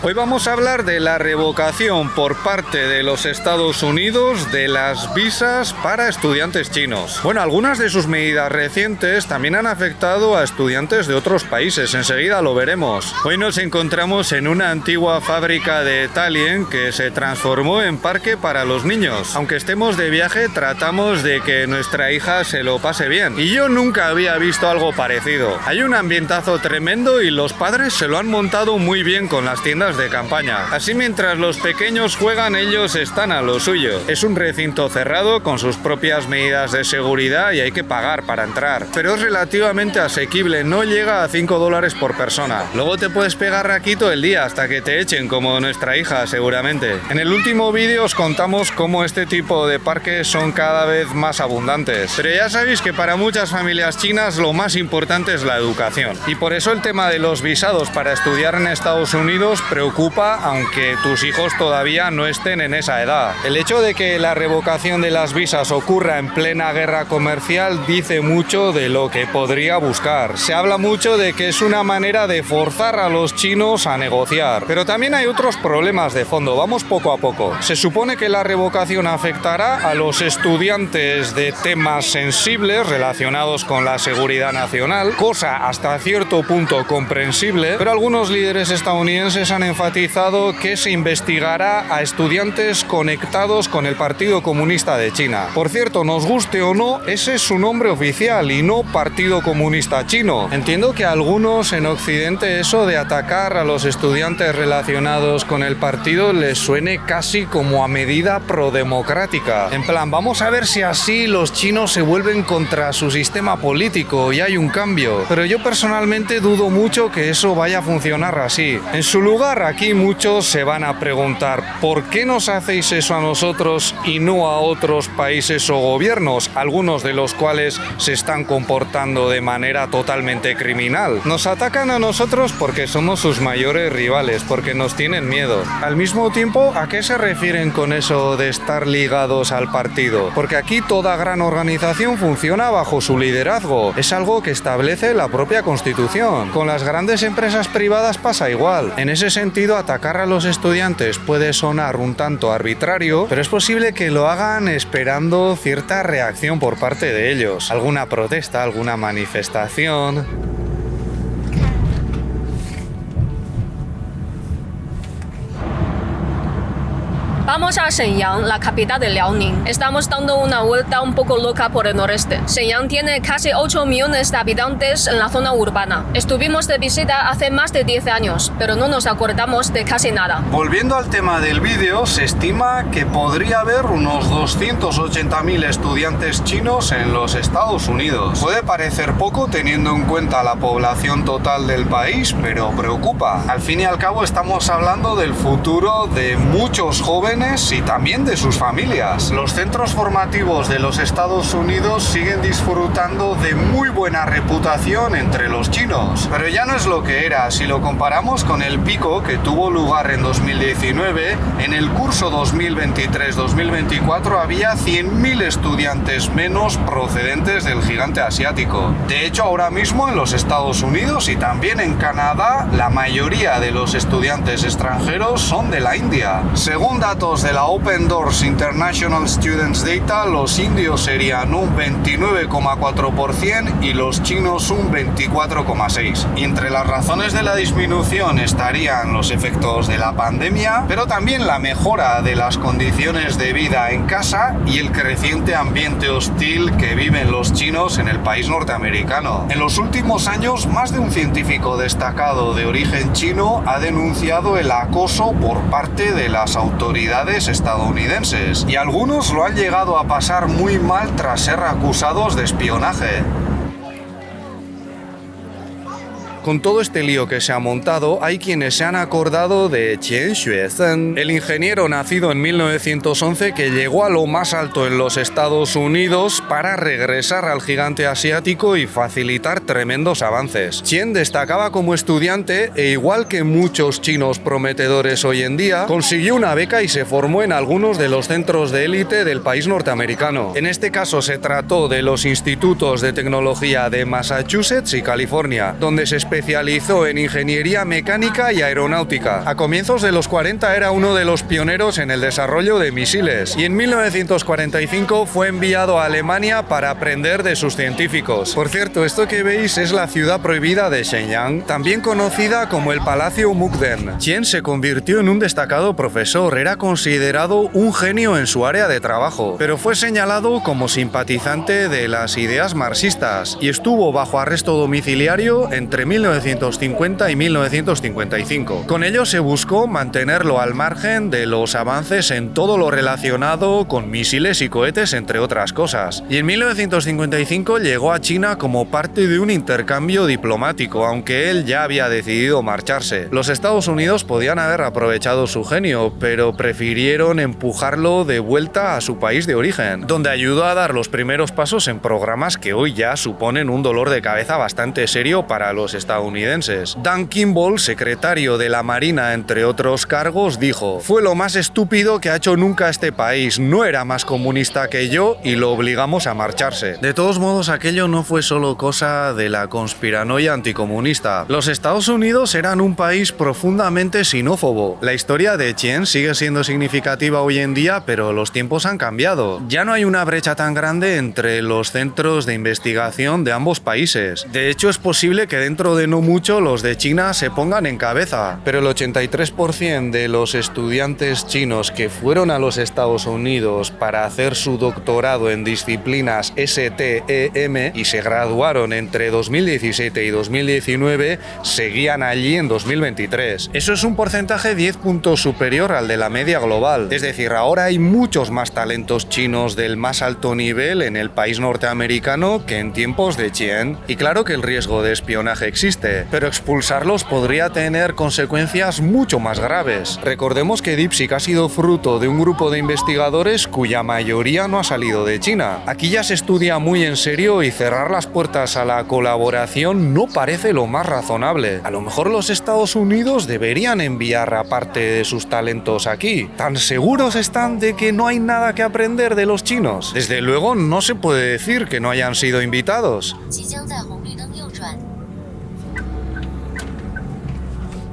Hoy vamos a hablar de la revocación por parte de los Estados Unidos de las visas para estudiantes chinos. Bueno, algunas de sus medidas recientes también han afectado a estudiantes de otros países, enseguida lo veremos. Hoy nos encontramos en una antigua fábrica de Dalian que se transformó en parque para los niños. Aunque estemos de viaje, tratamos de que nuestra hija se lo pase bien. Y yo nunca había visto algo parecido. Hay un ambientazo tremendo y los padres se lo han montado muy bien con las tiendas de campaña. Así mientras los pequeños juegan, ellos están a lo suyo. Es un recinto cerrado con sus propias medidas de seguridad y hay que pagar para entrar. Pero es relativamente asequible, no llega a $5 por persona. Luego te puedes pegar aquí todo el día hasta que te echen, como nuestra hija seguramente. En el último vídeo os contamos cómo este tipo de parques son cada vez más abundantes. Pero ya sabéis que para muchas familias chinas lo más importante es la educación. Y por eso el tema de los visados para estudiar en Estados Unidos preocupa, aunque tus hijos todavía no estén en esa edad. El hecho de que la revocación de las visas ocurra en plena guerra comercial dice mucho de lo que podría buscar. Se habla mucho de que es una manera de forzar a los chinos a negociar. Pero también hay otros problemas de fondo. Vamos poco a poco. Se supone que la revocación afectará a los estudiantes de temas sensibles relacionados con la seguridad nacional, cosa hasta cierto punto comprensible, pero algunos líderes estadounidenses han enfatizado que se investigará a estudiantes conectados con el Partido Comunista de China. Por cierto, nos guste o no, ese es su nombre oficial y no Partido Comunista Chino. Entiendo que a algunos en Occidente eso de atacar a los estudiantes relacionados con el partido les suene casi como a medida prodemocrática. En plan, vamos a ver si así los chinos se vuelven contra su sistema político y hay un cambio. Pero yo personalmente dudo mucho que eso vaya a funcionar así. En su lugar, aquí muchos se van a preguntar ¿por qué nos hacéis eso a nosotros y no a otros países o gobiernos, algunos de los cuales se están comportando de manera totalmente criminal? Nos atacan a nosotros porque somos sus mayores rivales, porque nos tienen miedo. Al mismo tiempo, ¿a qué se refieren con eso de estar ligados al partido? Porque aquí toda gran organización funciona bajo su liderazgo. Es algo que establece la propia Constitución. Con las grandes empresas privadas pasa igual. En ese sentido, atacar a los estudiantes puede sonar un tanto arbitrario, pero es posible que lo hagan esperando cierta reacción por parte de ellos. Alguna protesta, alguna manifestación. Vamos a Shenyang, la capital de Liaoning. Estamos dando una vuelta un poco loca por el noreste. Shenyang tiene casi 8 millones de habitantes en la zona urbana. Estuvimos de visita hace más de 10 años, pero no nos acordamos de casi nada. Volviendo al tema del vídeo, se estima que podría haber unos 280.000 estudiantes chinos en los Estados Unidos. Puede parecer poco teniendo en cuenta la población total del país, pero preocupa. Al fin y al cabo estamos hablando del futuro de muchos jóvenes y también de sus familias. Los centros formativos de los Estados Unidos siguen disfrutando de muy buena reputación entre los chinos, pero ya no es lo que era. Si lo comparamos con el pico que tuvo lugar en 2019, en el curso 2023-2024 había 100.000 estudiantes menos procedentes del gigante asiático. De hecho, ahora mismo en los Estados Unidos y también en Canadá, la mayoría de los estudiantes extranjeros son de la India. Según datos de la Open Doors International Students Data, los indios serían un 29,4% y los chinos un 24,6%. Y entre las razones de la disminución estarían los efectos de la pandemia, pero también la mejora de las condiciones de vida en casa y el creciente ambiente hostil que viven los chinos en el país norteamericano. En los últimos años, más de un científico destacado de origen chino ha denunciado el acoso por parte de las autoridades estadounidenses, y algunos lo han llegado a pasar muy mal tras ser acusados de espionaje. Con todo este lío que se ha montado, hay quienes se han acordado de Qian Xuezhen, el ingeniero nacido en 1911 que llegó a lo más alto en los Estados Unidos para regresar al gigante asiático y facilitar tremendos avances. Qian destacaba como estudiante e, igual que muchos chinos prometedores hoy en día, consiguió una beca y se formó en algunos de los centros de élite del país norteamericano. En este caso se trató de los institutos de tecnología de Massachusetts y California, donde se especializó en ingeniería mecánica y aeronáutica. A comienzos de los 40 era uno de los pioneros en el desarrollo de misiles y en 1945 fue enviado a Alemania para aprender de sus científicos. Por cierto, esto que veis es la ciudad prohibida de Shenyang, también conocida como el Palacio Mukden. Chen se convirtió en un destacado profesor, era considerado un genio en su área de trabajo, pero fue señalado como simpatizante de las ideas marxistas y estuvo bajo arresto domiciliario entre 1950 y 1955. Con ello se buscó mantenerlo al margen de los avances en todo lo relacionado con misiles y cohetes, entre otras cosas. Y en 1955 llegó a China como parte de un intercambio diplomático, aunque él ya había decidido marcharse. Los Estados Unidos podían haber aprovechado su genio, pero prefirieron empujarlo de vuelta a su país de origen, donde ayudó a dar los primeros pasos en programas que hoy ya suponen un dolor de cabeza bastante serio para los estadounidenses. Dan Kimball, secretario de la Marina entre otros cargos, dijo: "Fue lo más estúpido que ha hecho nunca este país, no era más comunista que yo y lo obligamos a marcharse". De todos modos, aquello no fue solo cosa de la conspiranoia anticomunista. Los Estados Unidos eran un país profundamente xenófobo. La historia de Chen sigue siendo significativa hoy en día, pero los tiempos han cambiado. Ya no hay una brecha tan grande entre los centros de investigación de ambos países. De hecho, es posible que dentro de no mucho los de China se pongan en cabeza, pero el 83% de los estudiantes chinos que fueron a los Estados Unidos para hacer su doctorado en disciplinas STEM y se graduaron entre 2017 y 2019 seguían allí en 2023. Eso es un porcentaje 10 puntos superior al de la media global. Es decir, ahora hay muchos más talentos chinos del más alto nivel en el país norteamericano que en tiempos de Chen. Y claro que el riesgo de espionaje existe, pero expulsarlos podría tener consecuencias mucho más graves. Recordemos que DeepSeek ha sido fruto de un grupo de investigadores cuya mayoría no ha salido de China. Aquí ya se estudia muy en serio y cerrar las puertas a la colaboración no parece lo más razonable. A lo mejor los Estados Unidos deberían enviar a parte de sus talentos aquí. ¿Tan seguros están de que no hay nada que aprender de los chinos? Desde luego no se puede decir que no hayan sido invitados.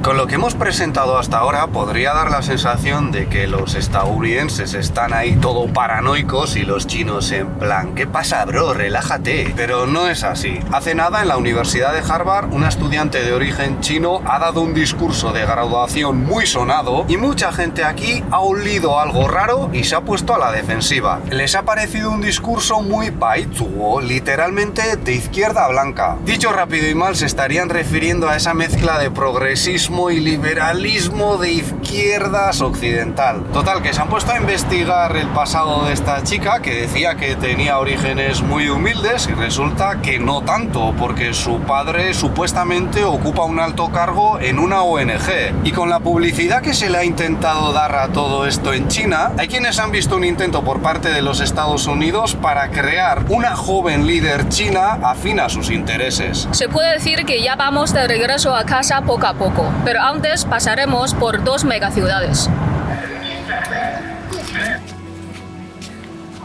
Con lo que hemos presentado hasta ahora podría dar la sensación de que los estadounidenses están ahí todo paranoicos y los chinos en plan ¿qué pasa, bro? Relájate. Pero no es así. Hace nada en la Universidad de Harvard una estudiante de origen chino ha dado un discurso de graduación muy sonado y mucha gente aquí ha olido algo raro y se ha puesto a la defensiva. Les ha parecido un discurso muy baizuo, literalmente de izquierda blanca. Dicho rápido y mal, se estarían refiriendo a esa mezcla de progresismo y liberalismo de izquierdas occidental. Total, que se han puesto a investigar el pasado de esta chica que decía que tenía orígenes muy humildes y resulta que no tanto, porque su padre supuestamente ocupa un alto cargo en una ONG. Y con la publicidad que se le ha intentado dar a todo esto en China, hay quienes han visto un intento por parte de los Estados Unidos para crear una joven líder china afín a sus intereses. Se puede decir que ya vamos de regreso a casa poco a poco, pero antes pasaremos por 2 megaciudades.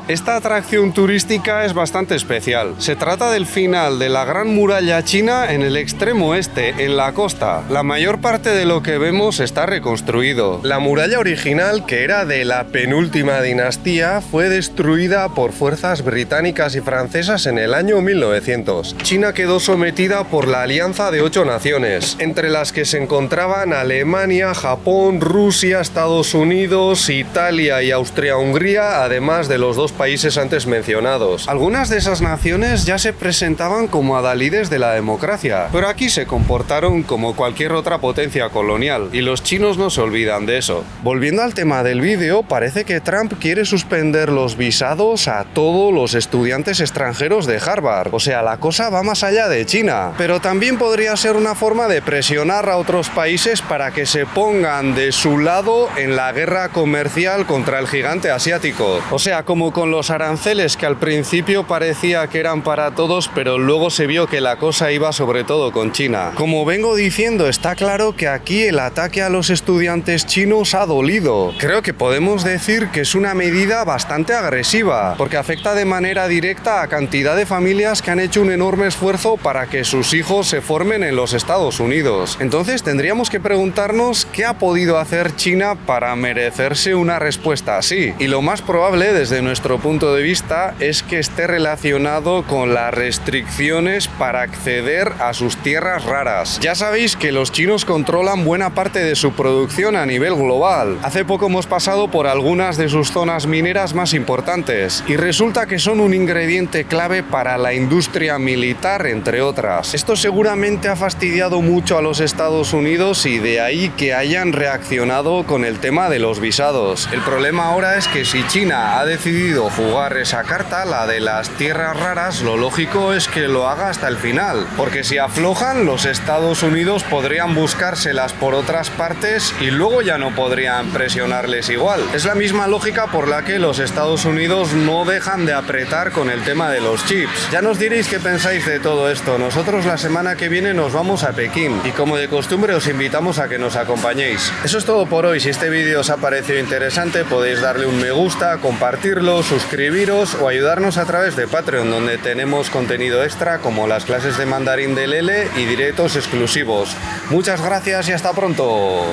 Esta atracción turística es bastante especial. Se trata del final de la Gran Muralla China en el extremo este, en la costa. La mayor parte de lo que vemos está reconstruido. La muralla original, que era de la penúltima dinastía, fue destruida por fuerzas británicas y francesas en el año 1900. China quedó sometida por la alianza de 8 naciones, entre las que se encontraban Alemania, Japón, Rusia, Estados Unidos, Italia y Austria-Hungría, además de los 2 países antes mencionados. Algunas de esas naciones ya se presentaban como adalides de la democracia, pero aquí se comportaron como cualquier otra potencia colonial, y los chinos no se olvidan de eso. Volviendo al tema del vídeo, parece que Trump quiere suspender los visados a todos los estudiantes extranjeros de Harvard. O sea, la cosa va más allá de China, pero también podría ser una forma de presionar a otros países para que se pongan de su lado en la guerra comercial contra el gigante asiático. O sea, como con los aranceles, que al principio parecía que eran para todos, pero luego se vio que la cosa iba sobre todo con China. Como vengo diciendo, está claro que aquí el ataque a los estudiantes chinos ha dolido. Creo que podemos decir que es una medida bastante agresiva, porque afecta de manera directa a cantidad de familias que han hecho un enorme esfuerzo para que sus hijos se formen en los Estados Unidos. Entonces tendríamos que preguntarnos qué ha podido hacer China para merecerse una respuesta así. Y lo más probable, desde nuestro punto de vista, es que esté relacionado con las restricciones para acceder a sus tierras raras. Ya sabéis que los chinos controlan buena parte de su producción a nivel global. Hace poco hemos pasado por algunas de sus zonas mineras más importantes y resulta que son un ingrediente clave para la industria militar, entre otras. Esto seguramente ha fastidiado mucho a los Estados Unidos y de ahí que hayan reaccionado con el tema de los visados. El problema ahora es que si China ha decidido jugar esa carta, la de las tierras raras, lo lógico es que lo haga hasta el final, porque si aflojan, los Estados Unidos podrían buscárselas por otras partes y luego ya no podrían presionarles igual. Es la misma lógica por la que los Estados Unidos no dejan de apretar con el tema de los chips. Ya nos diréis qué pensáis de todo esto. Nosotros la semana que viene nos vamos a Pekín y como de costumbre os invitamos a que nos acompañéis. Eso es todo por hoy. Si este vídeo os ha parecido interesante podéis darle un me gusta, compartirlo, suscribiros o ayudarnos a través de Patreon, donde tenemos contenido extra como las clases de mandarín de Lele y directos exclusivos. Muchas gracias y hasta pronto.